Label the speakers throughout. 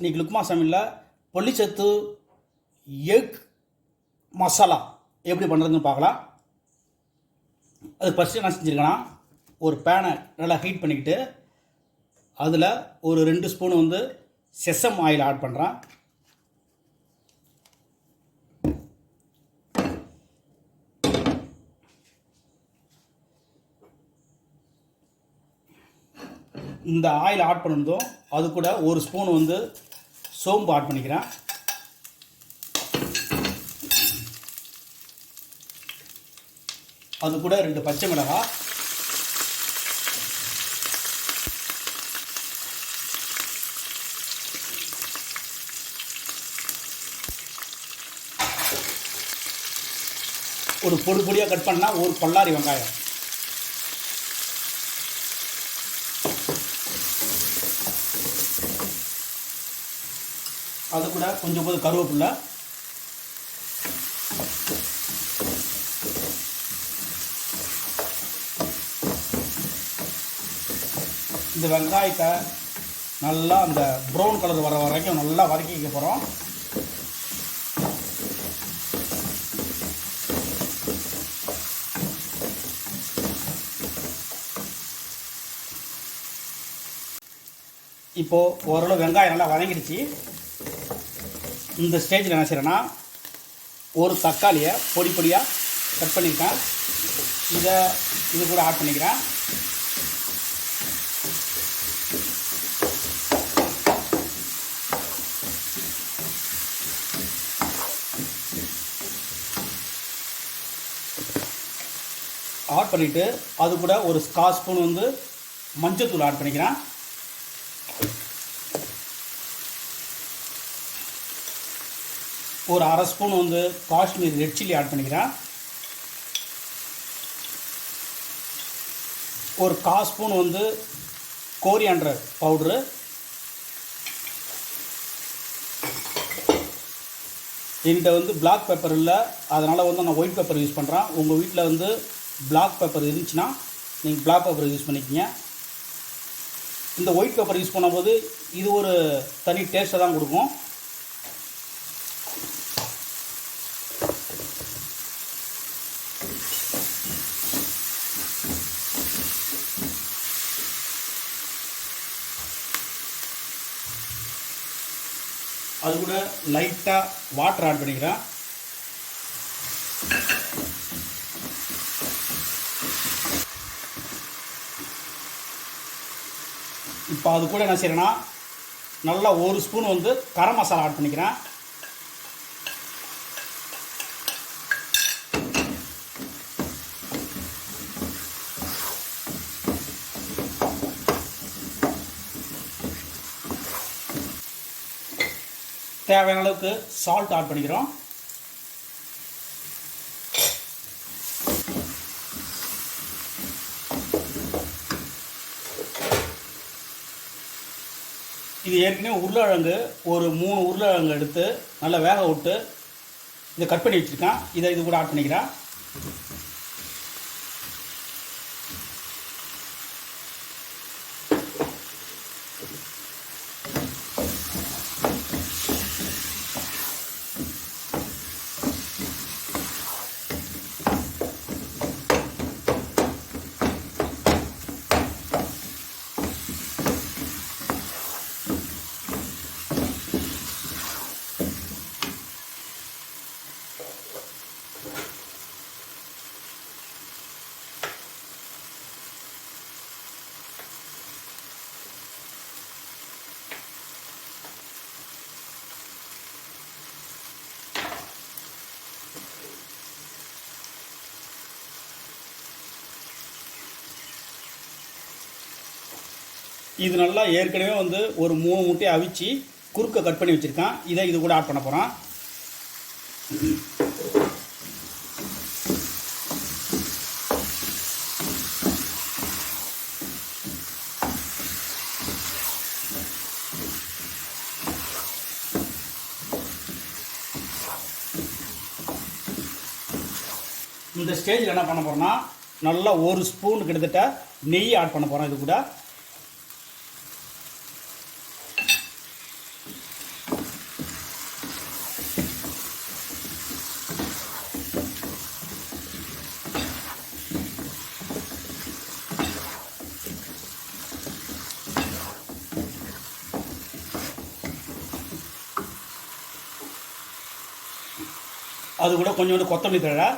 Speaker 1: இன்றைக்கி லுக்மா சமையலில் பொல்லிச்சத்து எக் மசாலா எப்படி பண்ணுறதுன்னு பார்க்கலாம். அது ஃபஸ்ட்டு என்ன செஞ்சுருக்கேன்னா, ஒரு பேனை நல்லா ஹீட் பண்ணிக்கிட்டு அதில் ஒரு 2 ஸ்பூன் வந்து செசம் ஆயில் ஆட் பண்ணுறேன். இந்த ஆயில் ஆட் பண்ணதும் அது கூட ஒரு ஸ்பூன் வந்து சோம்பு ஆட் பண்ணிக்கிறேன். அது கூட 2 பச்சை மிளகாய், ஒரு பொடி பொடியாக கட் பண்ணால் ஒரு பல்லாரி வெங்காயம், அது கூட கொஞ்சம் கருவேப்பிலை, இந்த வெங்காயத்தை நல்லா அந்த ப்ரௌன் கலர் வர வரைக்கும் நல்லா வதக்கிக்க போகிறோம். இப்போது ஓரளவு வெங்காயம் நல்லா வதங்கிடுச்சு. இந்த ஸ்டேஜில் என்ன செய்கிறேன்னா, ஒரு தக்காளியை பொடி பொடியாக கட் பண்ணியிருக்கேன், இது கூட ஆட் பண்ணிக்கிறேன். ஆட் பண்ணிவிட்டு அது கூட ஒரு 1/4 ஸ்பூன் வந்து மஞ்சள்தூள் ஆட் பண்ணிக்கிறேன். ஒரு 1/2 ஸ்பூன் வந்து காஷ்மீர் ரெட் சில்லி ஆட் பண்ணிக்கிறேன். ஒரு 1/4 ஸ்பூன் வந்து கோரியாண்டர் பவுட்ரு, என்கிட்ட வந்து பிளாக் பெப்பர் இல்லை, அதனால் வந்து நான் ஒயிட் பெப்பர் யூஸ் பண்ணுறேன். உங்கள் வீட்டில் வந்து பிளாக் பெப்பர் இருந்துச்சுன்னா நீங்கள் பிளாக் பெப்பர் யூஸ் பண்ணிக்கிங்க. இந்த ஒயிட் பெப்பர் யூஸ் பண்ணும்போது இது ஒரு தனி டேஸ்ட்டை தான் கொடுக்கும். அது கூட லைட்டாக வாட்டர் ஆட் பண்ணிக்கிறேன். இப்போ அது கூட என்ன செய்கிறேன்னா, நல்லா ஒரு ஸ்பூன் வந்து கரம் மசாலா ஆட் பண்ணிக்கிறேன். தேவையான அளவுக்கு சால்ட் ஆட் பண்ணிக்கிறோம். இது ஏற்கனவே உருளைக்கிழங்கு ஒரு 3 உருளைக்கிழங்கு எடுத்து நல்லா வேக விட்டு இதை கட் பண்ணி வச்சுருக்கேன். இது கூட ஆட் பண்ணிக்கிறேன். இது நல்லா ஏற்கனவே வந்து ஒரு 3 முட்டையை அவிச்சு குறுக்க கட் பண்ணி வச்சுருக்கேன். இது கூட ஆட் பண்ண போகிறேன். இந்த ஸ்டேஜில் என்ன பண்ண போகிறோன்னா, நல்லா ஒரு ஸ்பூன் கிட்டத்தட்ட நெய் ஆட் பண்ண போகிறோம். இது கூட அது கூட கொஞ்சோண்டு கொத்தமல்லி தழை,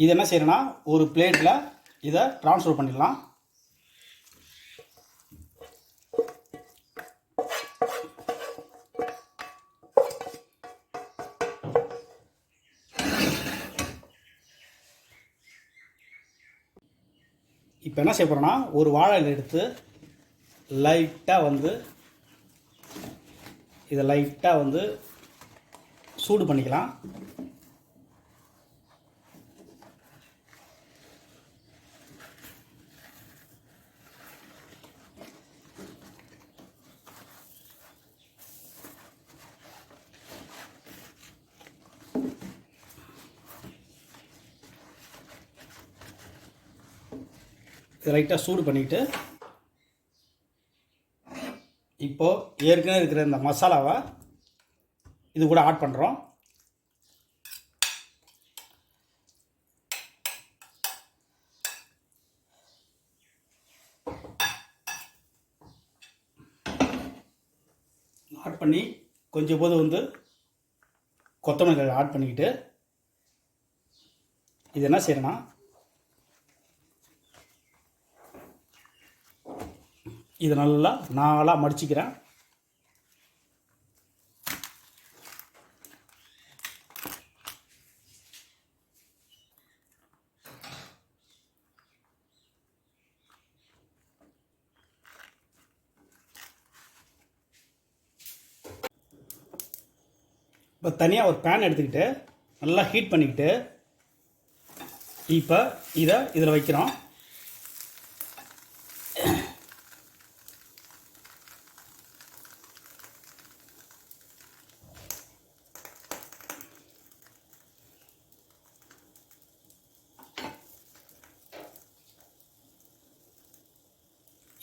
Speaker 1: இது என்ன செய்யணும்னா ஒரு பிளேட்டில் இதை ட்ரான்ஸ்ஃபர் பண்ணிடலாம். இப்போ என்ன செய்ய போகிறோன்னா ஒரு வாழை இலை எடுத்து லைட்டாக வந்து இதை லைட்டாக வந்து சூடு பண்ணிக்கலாம். இதை லைட்டாக சூடு பண்ணிக்கிட்டு இப்போது ஏற்கனவே இருக்கிற இந்த மசாலாவை இது கூட ஆட் பண்ணுறோம். ஆட் பண்ணி கொஞ்சம் போது வந்து கொத்தமல்லி ஆட் பண்ணிக்கிட்டு இது என்ன செய்யணும்னா இது நல்லா நாளாக மடிச்சிக்கிறேன். இப்போ தனியாக ஒரு பேன் எடுத்துக்கிட்டு நல்லா ஹீட் பண்ணிக்கிட்டு இப்போ இதை இதில் வைக்கிறோம்.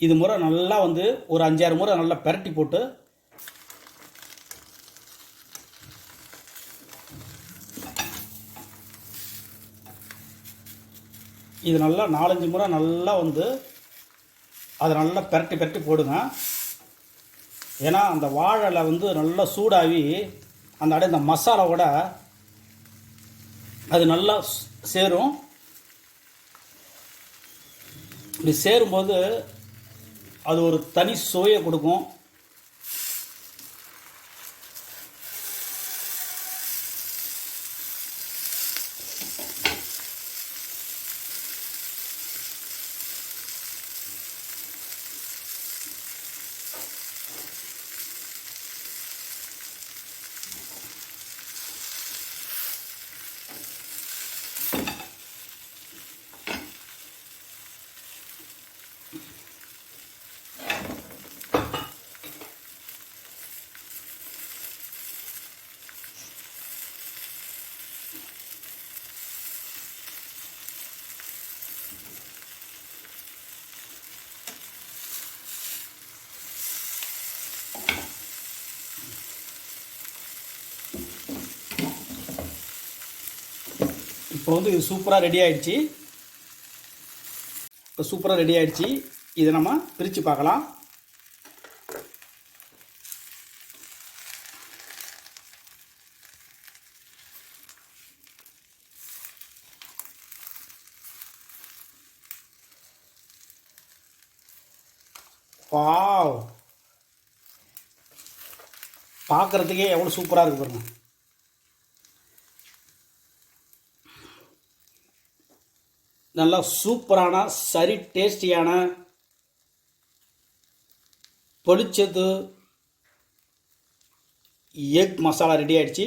Speaker 1: இது முறை நல்லா வந்து ஒரு 5-6 முறை நல்லா பெரட்டி போட்டு இது நல்லா 4-5 முறை நல்லா வந்து அதை நல்லா பெரட்டி போடுங்க. ஏன்னா அந்த வாழை வந்து நல்லா சூடாகி அந்த மசாலாவோட அது நல்லா சேரும். இப்படி சேரும்போது அது ஒரு தனி சுவையை கொடுக்கும். இப்போ வந்து இது சூப்பராக ரெடி ஆகிடுச்சு. இதை நம்ம பிரித்து பார்க்கலாம். வாவ், பார்க்குறதுக்கே எவ்வளோ சூப்பராக இருக்குது பாருங்க. நல்லா சூப்பரான சரி டேஸ்டியான பொலிச்சது எக் மசாலா ரெடி ஆயிடுச்சு.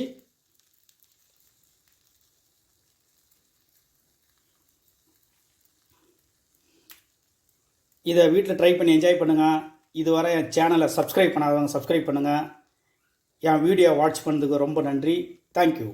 Speaker 1: இதை வீட்டில் ட்ரை பண்ணி என்ஜாய் பண்ணுங்கள். இதுவரை என் சேனலை சப்ஸ்கிரைப் பண்ணாதவங்க சப்ஸ்கிரைப் பண்ணுங்கள். என் வீடியோ வாட்ச் பண்ணதுக்கு ரொம்ப நன்றி. தேங்க்யூ.